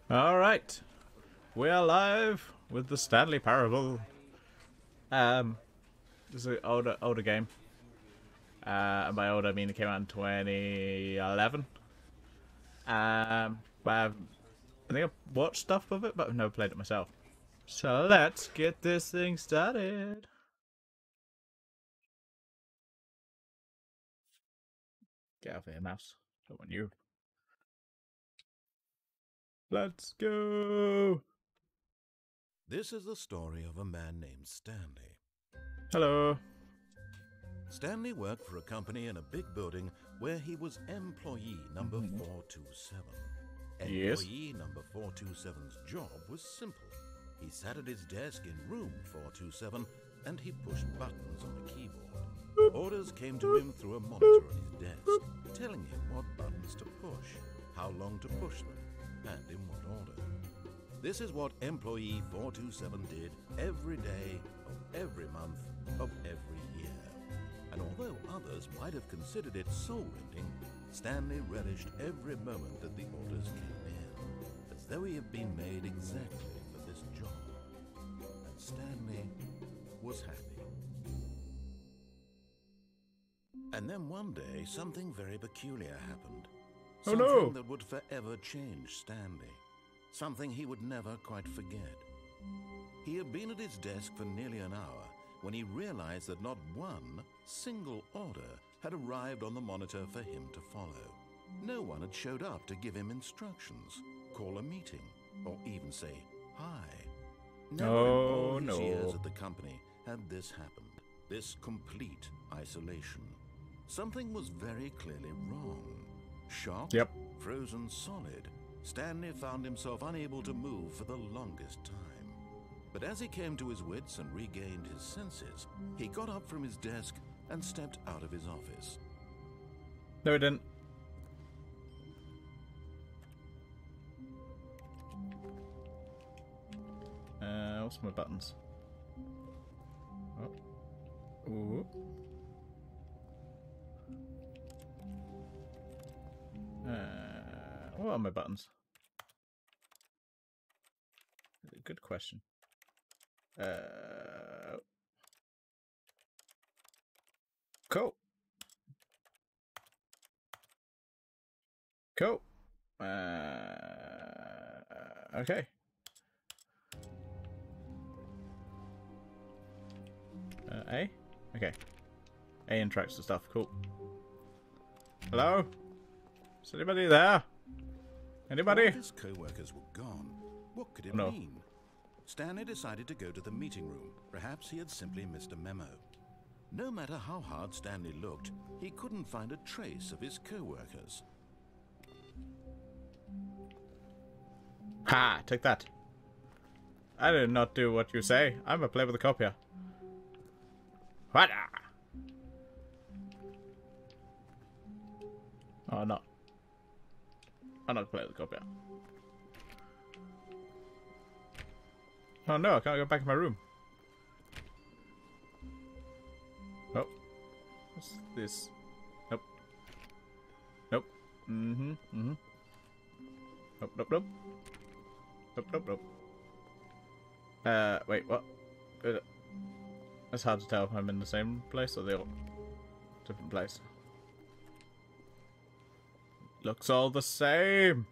Alright, we're live with the Stanley Parable. This is an older game. And by older I mean it came out in 2011. But I think I've watched stuff of it, but I've never played it myself. So let's get this thing started. Get out of here, mouse. Don't want you. Let's go. This is the story of a man named Stanley. Hello. Stanley worked for a company in a big building where he was employee number 427. Yes. Employee number 427's job was simple. He sat at his desk in room 427 and he pushed buttons on a keyboard. Orders came to him through a monitor on his desk, telling him what buttons to push, how long to push them, and in what order. This is what employee 427 did every day of every month of every year. And although others might have considered it soul-rending, Stanley relished every moment that the orders came in, as though he had been made exactly for this job. And Stanley was happy. And then one day, something very peculiar happened. Oh, Something no. that would forever change Stanley. Something he would never quite forget. He had been at his desk for nearly an hour when he realized that not one single order had arrived on the monitor for him to follow. No one had showed up to give him instructions, call a meeting, or even say hi. Never in all his years at the company had this happened, this complete isolation. Something was very clearly wrong. Shocked, frozen solid, Stanley found himself unable to move for the longest time. But as he came to his wits and regained his senses, he got up from his desk and stepped out of his office. No, he didn't. What's my buttons? Oh. Ooh. What are my buttons? Good question. Cool. Cool. Okay. A? Okay. A interacts to stuff. Cool. Hello? Is anybody there? Anybody? All his co-workers were gone. What could it mean? Stanley decided to go to the meeting room. Perhaps he had simply missed a memo. No matter how hard Stanley looked, he couldn't find a trace of his co-workers. Ha! Take that. I did not do what you say. I'm a play with a copier. What? Oh, no. I'm not playing with the copier. Oh no, I can't go back in my room. Oh. What's this? Nope. Nope. Mm-hmm. Mm-hmm. Nope, nope, nope. Nope, nope, nope. Wait, what? It's hard to tell if I'm in the same place or the different place. Looks all the same.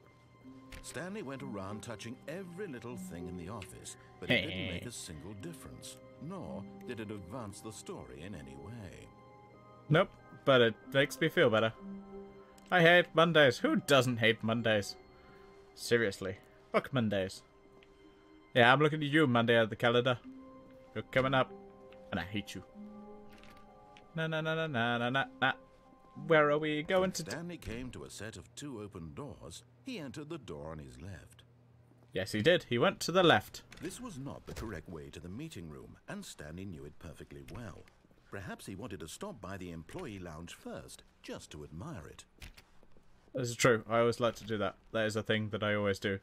Stanley went around touching every little thing in the office, but it didn't make a single difference, nor did it advance the story in any way. Nope, but it makes me feel better. I hate Mondays. Who doesn't hate Mondays? Seriously. Fuck Mondays. Yeah, I'm looking at you, Monday, at the calendar. You're coming up, and I hate you. Na na na na na na na na. Where are we going to? Stanley came to a set of 2 open doors. He entered the door on his left. Yes, he did. He went to the left. This was not the correct way to the meeting room, and Stanley knew it perfectly well. Perhaps he wanted to stop by the employee lounge first, just to admire it. This is true. I always like to do that. That is a thing that I always do.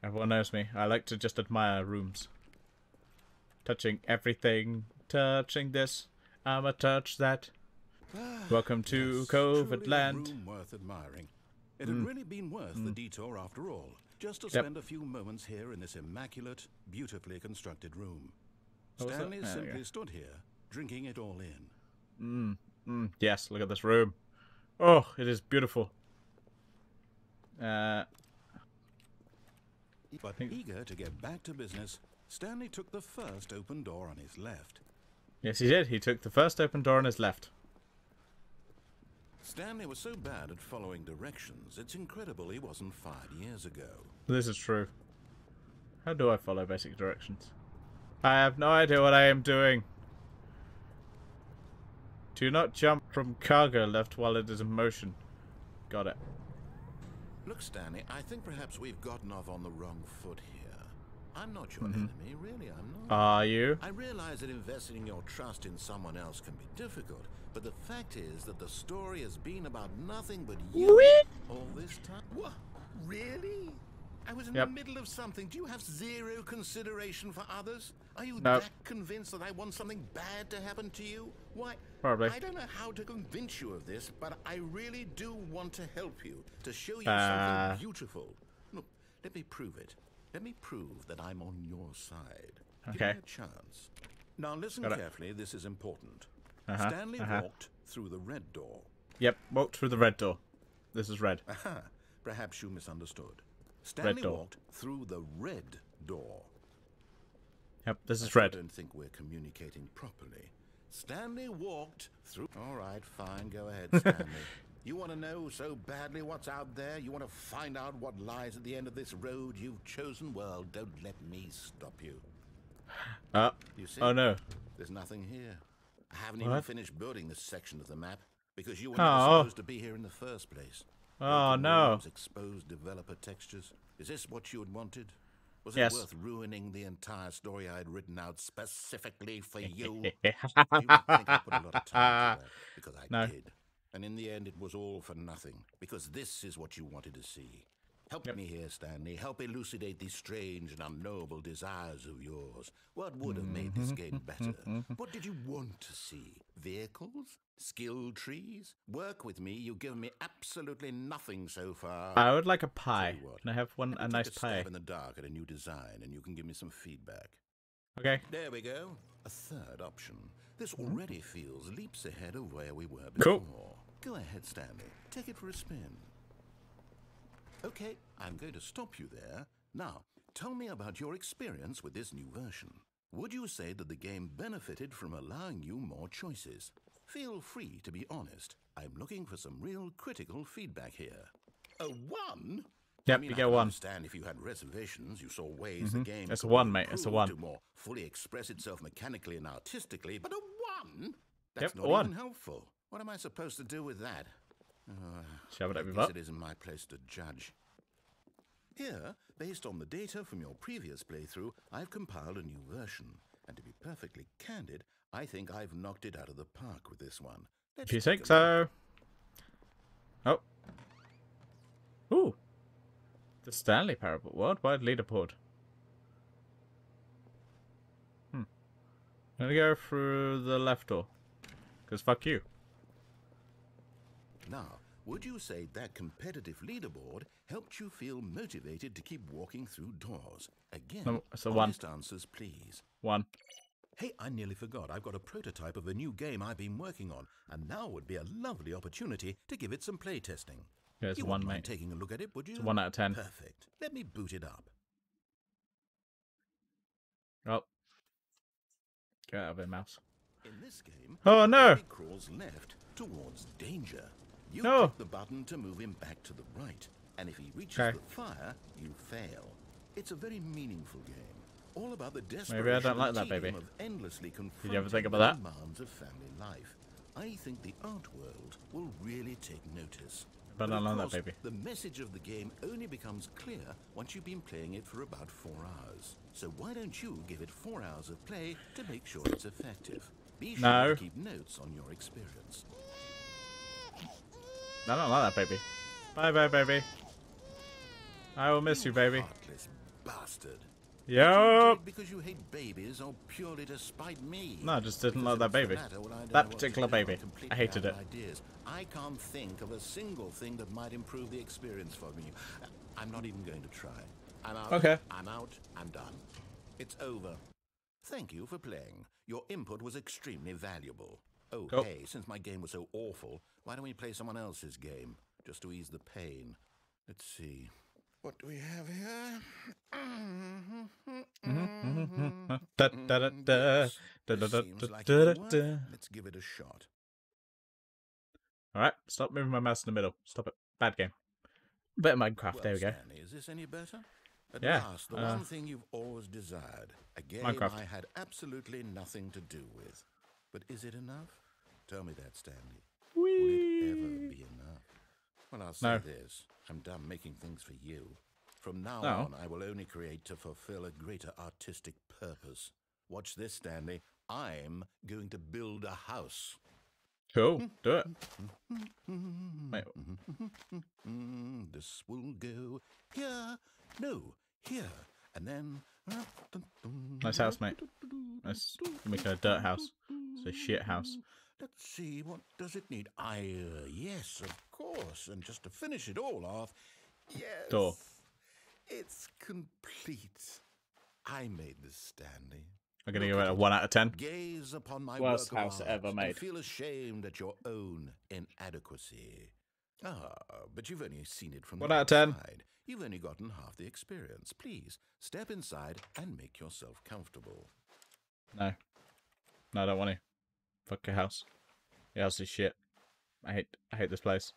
Everyone knows me. I like to just admire rooms. Touching everything. Touching this. I'ma touch that. Welcome to yes, COVID land. A room worth admiring. It had really been worth the detour after all. just to spend a few moments here in this immaculate, beautifully constructed room. Stanley simply stood here, drinking it all in. Yes, look at this room. Oh, it is beautiful. But eager to get back to business, Stanley took the first open door on his left. Yes, he did. He took the first open door on his left. Stanley was so bad at following directions, it's incredible he wasn't fired years ago. This is true. How do I follow basic directions? I have no idea what I am doing. Do not jump from cargo left while it is in motion. Got it. Look, Stanley, I think perhaps we've gotten off on the wrong foot here. I'm not your enemy, really, I'm not. Are you? I realize that investing your trust in someone else can be difficult, but the fact is that the story has been about nothing but you all this time. What? Really? I was in the middle of something. Do you have zero consideration for others? Are you that convinced that I want something bad to happen to you? Why? Probably. I don't know how to convince you of this, but I really do want to help you, to show you something beautiful. Look, let me prove it. Let me prove that I'm on your side. Okay. Give me a chance. Now listen carefully, this is important. Stanley walked through the red door. Yep, walked through the red door. This is red. Aha, perhaps you misunderstood. Stanley walked through the red door. Yep, this is red. I don't think we're communicating properly. Stanley walked through... All right, fine, go ahead, Stanley. You want to know so badly what's out there? You want to find out what lies at the end of this road you've chosen? Well, don't let me stop you. You see? Oh no. There's nothing here. I haven't even finished building this section of the map because you were never supposed to be here in the first place. Oh no. Exposed developer textures. Is this what you had wanted? Was it worth ruining the entire story I had written out specifically for you? You would think I put a lot of time into that, because I did. And in the end, it was all for nothing, because this is what you wanted to see. Help me here, Stanley. Help elucidate these strange and unknowable desires of yours. What would have made this game better? What did you want to see? Vehicles? Skill trees? Work with me. You've given me absolutely nothing so far. I would like a pie. Can I have a nice pie? Stab in the dark at a new design, and you can give me some feedback. Okay. There we go. A third option. This already feels leaps ahead of where we were before. Cool. Go ahead, Stanley. Take it for a spin. Okay, I'm going to stop you there. Now, tell me about your experience with this new version. Would you say that the game benefited from allowing you more choices? Feel free to be honest. I'm looking for some real critical feedback here. A 1? Yep, you get 1. I understand if you had reservations, you saw ways the game It's a 1, mate. It's a 1. to more fully express itself mechanically and artistically, but a 1? That's not a 1. even helpful. What am I supposed to do with that? Shove it up your I guess butt. it isn't my place to judge. Here, based on the data from your previous playthrough, I've compiled a new version. And to be perfectly candid, I think I've knocked it out of the park with this one. If you think so. Oh. Ooh. The Stanley Parable. Worldwide leaderboard. I'm gonna go through the left door. Because fuck you. Now, would you say that competitive leaderboard helped you feel motivated to keep walking through doors? Again, No, it's a 1. honest answers, please. 1. Hey, I nearly forgot. I've got a prototype of a new game I've been working on, and now would be a lovely opportunity to give it some playtesting. Yeah, it's You a 1, wouldn't mind mate. taking a look at it, would you? It's a 1 out of 10. Perfect. Let me boot it up. Oh. Get out of here, mouse. In this game, Oh no! he crawls left towards danger. You No. click the button to move him back to the right, and if he reaches the fire, you fail. It's a very meaningful game, all about the desperation Maybe I don't like and that, baby. tedium of endlessly confronting Did you ever think about the that? demands of family life. I think the art world will really take notice. But I of don't like course, that, baby. the message of the game only becomes clear once you've been playing it for about 4 hours. So why don't you give it 4 hours of play to make sure it's effective? Be sure to keep notes on your experience. I don't like that, baby. Bye-bye, baby. I will miss you, baby. Heartless bastard. Did you do Yup. it because you hate babies or purely to spite me? No, I just didn't Because like if that it's the baby. latter, well, I don't That know what particular to do. I'm baby. completely I hated out it. of ideas. I can't think of a single thing that might improve the experience for me. I'm not even going to try. I'm out. Okay. I'm out. I'm done. It's over. Thank you for playing. Your input was extremely valuable. Oh, Cool. hey, since my game was so awful, why don't we play someone else's game? Just to ease the pain. Let's see. What do we have here? Da, da, da, da. Yes, Da, da, this da, seems da, like da, it'll da, work. da. Let's give it a shot. Alright, stop moving my mouse in the middle. Stop it. Bad game. Bit of Minecraft, Well, there we go. Stanley, is this any better? At Yeah, last, the one thing you've always desired. A game Minecraft. I had absolutely nothing to do with. But is it enough? Tell me that, Stanley. Will it ever be enough? Well, I'll say No. this. I'm done making things for you. From now No. on, I will only create to fulfill a greater artistic purpose. Watch this, Stanley. I'm going to build a house. Cool, do it. Wait, This will go here. No, here. And then... nice house, mate. Nice. You're making a dirt house. It's a shit house. Let's see, what does it need? Yes, of course. And just to finish it all off, yes. Door. It's complete. I made this, Stanley. I'm gonna give it a 1 out of 10. Gaze upon my Worst work of house art ever made. and feel ashamed at your own inadequacy. Ah, but you've only seen it from 1 the out of 10. outside. You've only gotten half the experience. Please, step inside and make yourself comfortable. No. No, I don't want to. Fuck your house. Your house is shit. I hate this place.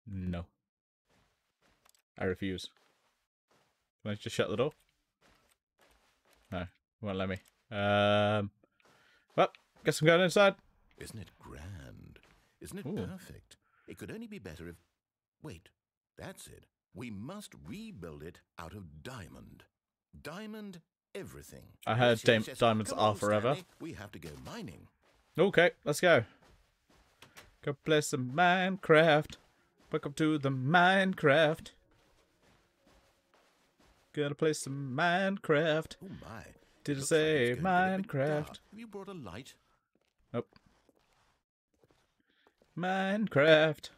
No. I refuse. Can I just shut the door? No, it won't let me. Well, guess I'm going inside. Isn't it grand? Isn't it Ooh. perfect? It could only be better if... Wait, that's it. We must rebuild it out of diamond. Diamond everything. I heard Yes. diamonds Come are on, forever. Stanley. We have to go mining. Okay, let's go. Go play some Minecraft. Welcome to the Minecraft. Gonna play some Minecraft. Oh my. Did it Looks like say it's going to get a bit dark. Minecraft? Have you brought a light? Nope. Minecraft.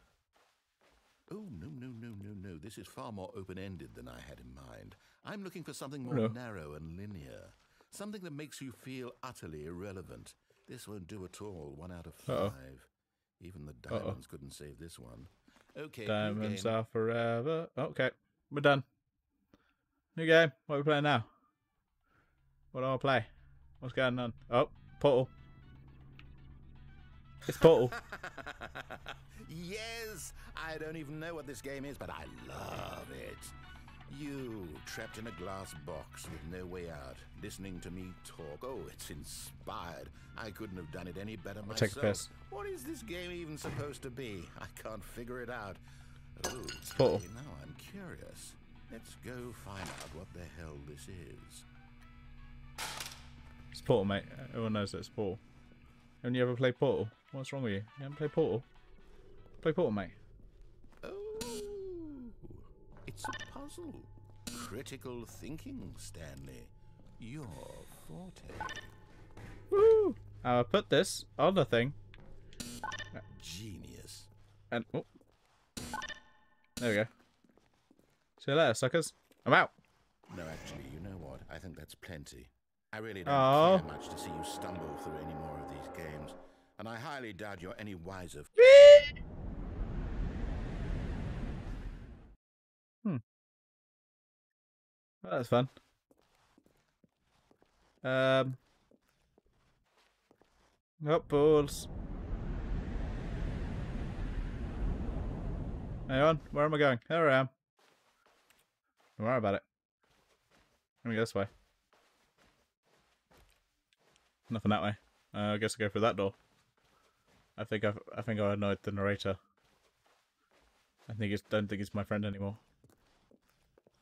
Oh, no. This is far more open-ended than I had in mind. I'm looking for something more No. narrow and linear. Something that makes you feel utterly irrelevant. This won't do at all. 1 out of 5. Uh-oh. Even the diamonds couldn't save this one. Okay, new Diamonds game. are forever. Okay, we're done. New game. What are we playing now? What do I play? What's going on? Oh, Portal. It's Portal. Yes! I don't even know what this game is, but I love it. You, trapped in a glass box with no way out, listening to me talk. Oh, it's inspired. I couldn't have done it any better I'll myself. take a piss. What is this game even supposed to be? I can't figure it out. Oh, It's Portal. okay, now I'm curious. Let's go find out what the hell this is. It's Portal, mate. Everyone knows that it's Portal. Haven't you ever played Portal? What's wrong with you? You haven't played Portal? Play Portal, mate. Oh, it's a puzzle. Critical thinking, Stanley. Your forte. Woo! I'll put this on the thing. Genius. And oh. There we go. See you later, suckers. I'm out. No, actually, you know what? I think that's plenty. I really don't Oh. care much to see you stumble through any more of these games. And I highly doubt you're any wiser. Well, that's fun. Up balls. Hang on, where am I going? There I am. Don't worry about it. Let me go this way. Nothing that way. I guess I'll go through that door. I think I annoyed the narrator. Don't think he's my friend anymore.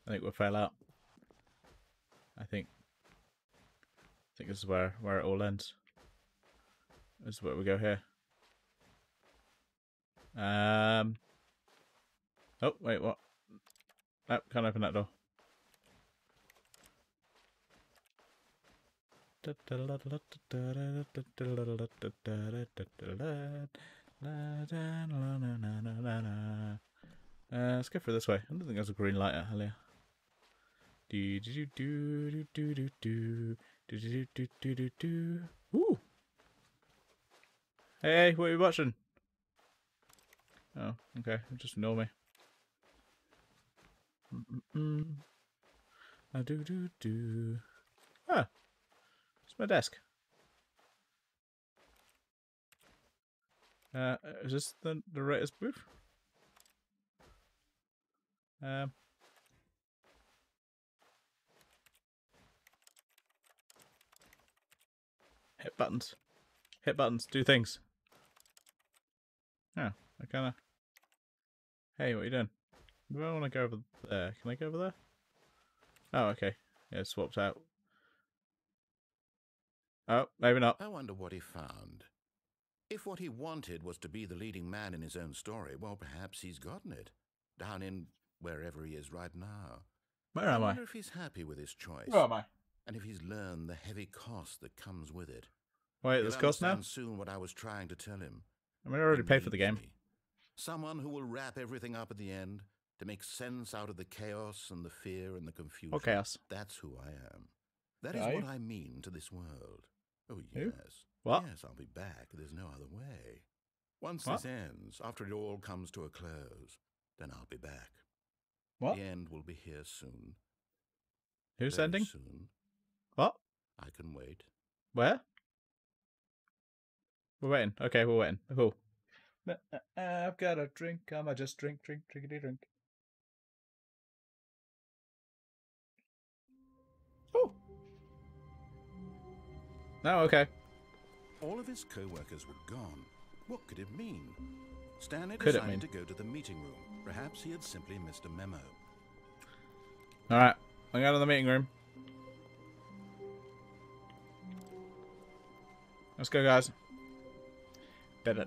I think we'll fail out. I think this is where it all ends. This is where we go here. Oh wait, what? Nope, can't open that door. Let's go through this way. I don't think there's a green light earlier. Ooh. Hey, what are you watching? Oh, okay. Just ignore me. Ah, it's my desk. Is this the writer's booth? Hit buttons. Hit buttons. Do things. Oh, I kinda... Hey, what are you doing? Do I want to go over there? Can I go over there? Oh, okay. Yeah, it swapped out. Oh, maybe not. I wonder what he found. If what he wanted was to be the leading man in his own story, well, perhaps he's gotten it. Down in wherever he is right now. Where am I? I wonder if he's happy with his choice. Where am I? And if he's learned the heavy cost that comes with it. Wait, there's cost now? Soon what I was trying to tell him. I mean, I already paid for the game. Someone who will wrap everything up at the end to make sense out of the chaos and the fear and the confusion. What chaos? That's who I am. That is what I mean to this world. Oh, yes. Who? What? Yes, I'll be back. There's no other way. Once this ends, after it all comes to a close, then I'll be back. What? The end will be here soon. Who's Very ending? soon. What? I can wait. Where? We're waiting. Okay, we're waiting. Cool. I've got a drink. I'ma just drink. Oh. Oh, okay. All of his co-workers were gone. What could it mean? Stanley Could it decided mean? to go to the meeting room. Perhaps he had simply missed a memo. Alright. I'm going to the meeting room. Let's go, guys. When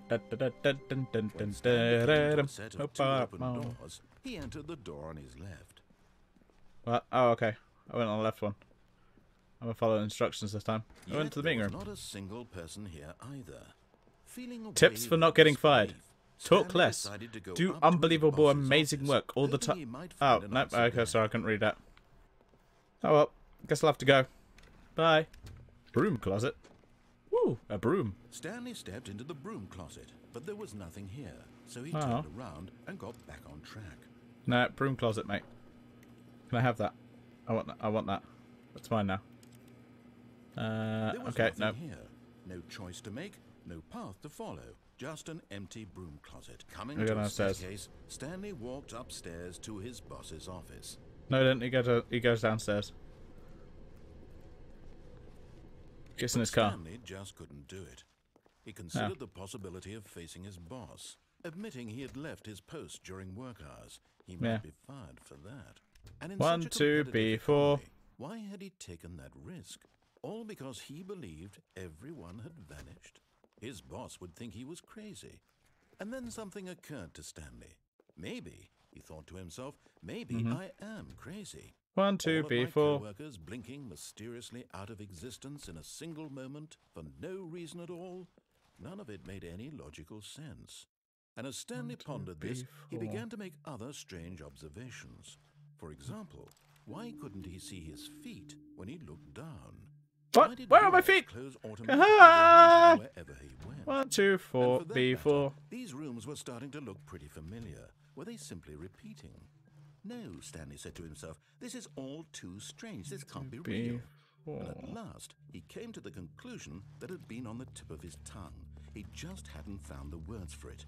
Stanley came to a set of two open doors, he entered the door on his left. What? Oh, okay. I went on the left one. I'm gonna follow instructions this time. I went to the meeting room. Not a single person here either. Tips for not getting fired. Talk less. Do unbelievable, amazing work all the time. Oh, nope. Okay, sorry, I couldn't read that. Oh well. Guess I'll have to go. Bye. Broom closet. Woo, a broom. Stanley stepped into the broom closet, but there was nothing here, so he turned around and got back on track. No, broom closet, mate. Can I have that? I want that. That's mine now. Okay, no. Here. No choice to make, no path to follow. Just an empty broom closet. Coming to the the staircase, Stanley walked upstairs to his boss's office. No, he didn't. He goes downstairs. Gets in his car. Stanley just couldn't do it. He considered the possibility of facing his boss, admitting he had left his post during work hours. He might be fired for that. And in 1, 2, B4. Why had he taken that risk? All because he believed everyone had vanished. His boss would think he was crazy. And then something occurred to Stanley. Maybe, he thought to himself, maybe I am crazy. 1, 2, B4. Workers blinking mysteriously out of existence in a single moment for no reason at all. None of it made any logical sense. And as Stanley pondered this, he began to make other strange observations. For example, why couldn't he see his feet when he looked down? What? Where are my feet? Wherever he went. 1, 2, 4, B4. These rooms were starting to look pretty familiar. Were they simply repeating? No, Stanley said to himself, this is all too strange. This can't be real. And at last, he came to the conclusion that had been on the tip of his tongue. He just hadn't found the words for it.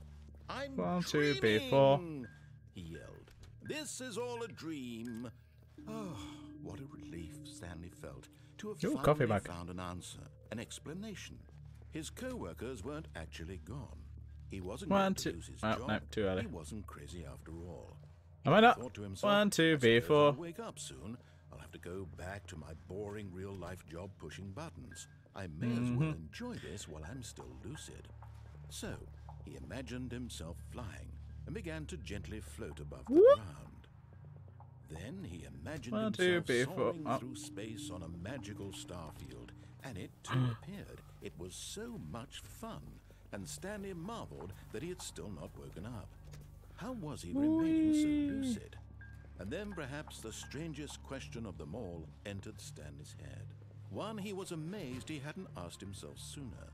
I'm 1, 2, dreaming, B4. he yelled. This is all a dream. Oh, what a relief Stanley felt to have finally found an answer, an explanation. His co-workers weren't actually gone. He wasn't going to lose his job. No, too early. He wasn't crazy after all. Am I not? 1, 2, B4. I'll wake up soon. I'll have to go back to my boring real-life job pushing buttons. I may as well enjoy this while I'm still lucid. So, he imagined himself flying and began to gently float above the ground. Then he imagined 1, 2, himself 3, 4. soaring Oh. through space on a magical star field, and it too appeared. It was so much fun, and Stanley marveled that he had still not woken up. How was he remaining so lucid? And then perhaps the strangest question of them all entered Stanley's head. One he was amazed he hadn't asked himself sooner.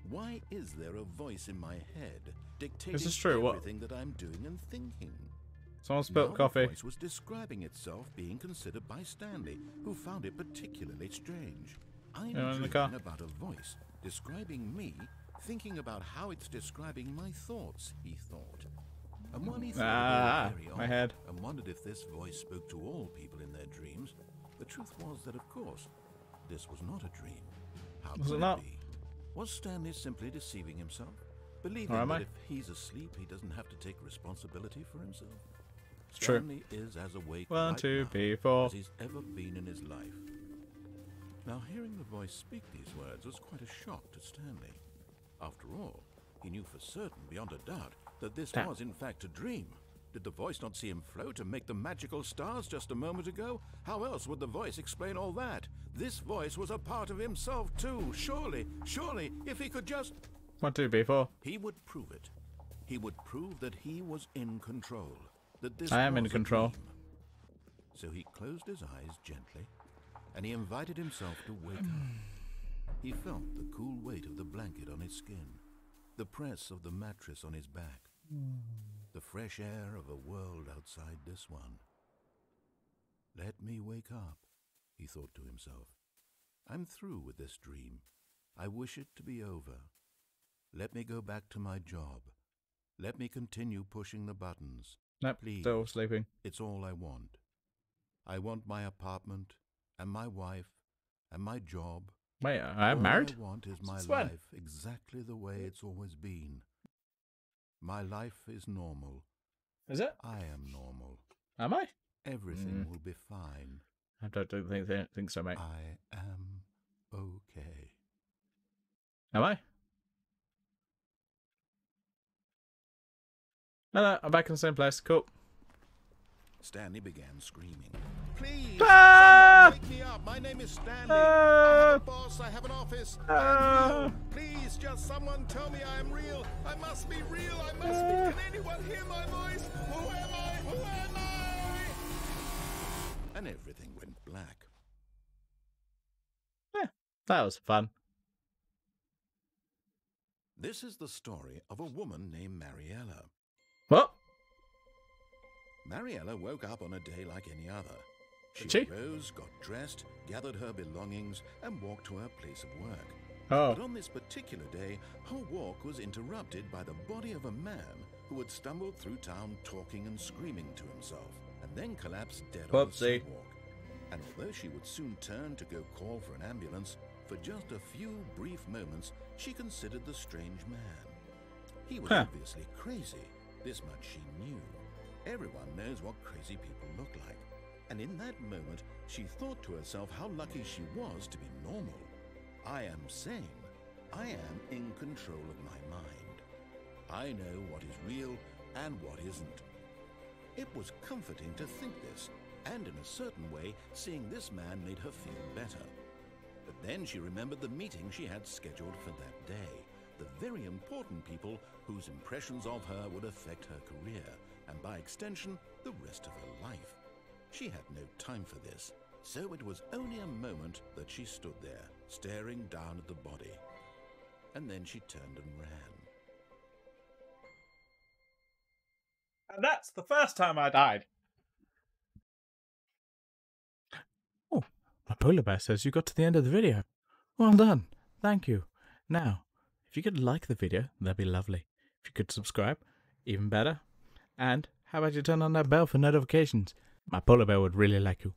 Why is there a voice in my head dictating everything that I'm doing and thinking? Someone spilled coffee. The voice was describing itself being considered by Stanley, who found it particularly strange. I'm dreaming about a voice describing me, thinking about how it's describing my thoughts, he thought. And when he thought very my head. and wondered if this voice spoke to all people in their dreams, the truth was that, of course, this was not a dream. How could it be? Was Stanley simply deceiving himself? Believing that if he's asleep, he doesn't have to take responsibility for himself? Stanley is as awake right now as he's ever been in his life. Now, hearing the voice speak these words was quite a shock to Stanley. After all, he knew for certain, beyond a doubt, that this was in fact a dream. Did the voice not see him float and make the magical stars just a moment ago? How else would the voice explain all that? This voice was a part of himself too. Surely, if he could just... 1, 2, 3, 4. He would prove it. He would prove that he was in control. That this I am in control. So he closed his eyes gently, and he invited himself to wake up. He felt the cool weight of the blanket on his skin, the press of the mattress on his back, the fresh air of a world outside this one. Let me wake up, he thought to himself. I'm through with this dream. I wish it to be over. Let me go back to my job. Let me continue pushing the buttons. Nope, please. Still sleeping. It's all I want. I want my apartment, and my wife, and my job. Wait, I'm married? All I want is my life exactly the way it's always been. My life is normal. Is it? I am normal. Am I? Everything will be fine. I don't think so, mate. I am okay. Am I? No, I'm back in the same place. Cool. Stanley began screaming. Please, someone wake me up. My name is Stanley. I have a boss. I have an office. I am real. Please, just someone tell me I am real. I must be real. I must be. Can anyone hear my voice? Who am I? Who am I? And everything went black. Yeah, that was fun. This is the story of a woman named Mariella. What? Mariella woke up on a day like any other. She rose, got dressed, gathered her belongings, and walked to her place of work. But on this particular day, her walk was interrupted by the body of a man who had stumbled through town talking and screaming to himself, and then collapsed dead on the sidewalk. And although she would soon turn to go call for an ambulance, for just a few brief moments, she considered the strange man. He was obviously crazy. This much she knew. Everyone knows what crazy people look like. And in that moment, she thought to herself how lucky she was to be normal. I am sane. I am in control of my mind. I know what is real and what isn't. It was comforting to think this, and in a certain way, seeing this man made her feel better. But then she remembered the meeting she had scheduled for that day. The very important people whose impressions of her would affect her career, and by extension, the rest of her life. She had no time for this, so it was only a moment that she stood there, staring down at the body. And then she turned and ran. And that's the first time I died. Oh, my polar bear says you got to the end of the video. Well done. Thank you. Now, if you could like the video, that'd be lovely. If you could subscribe, even better. And how about you turn on that bell for notifications? My polar bear would really like you.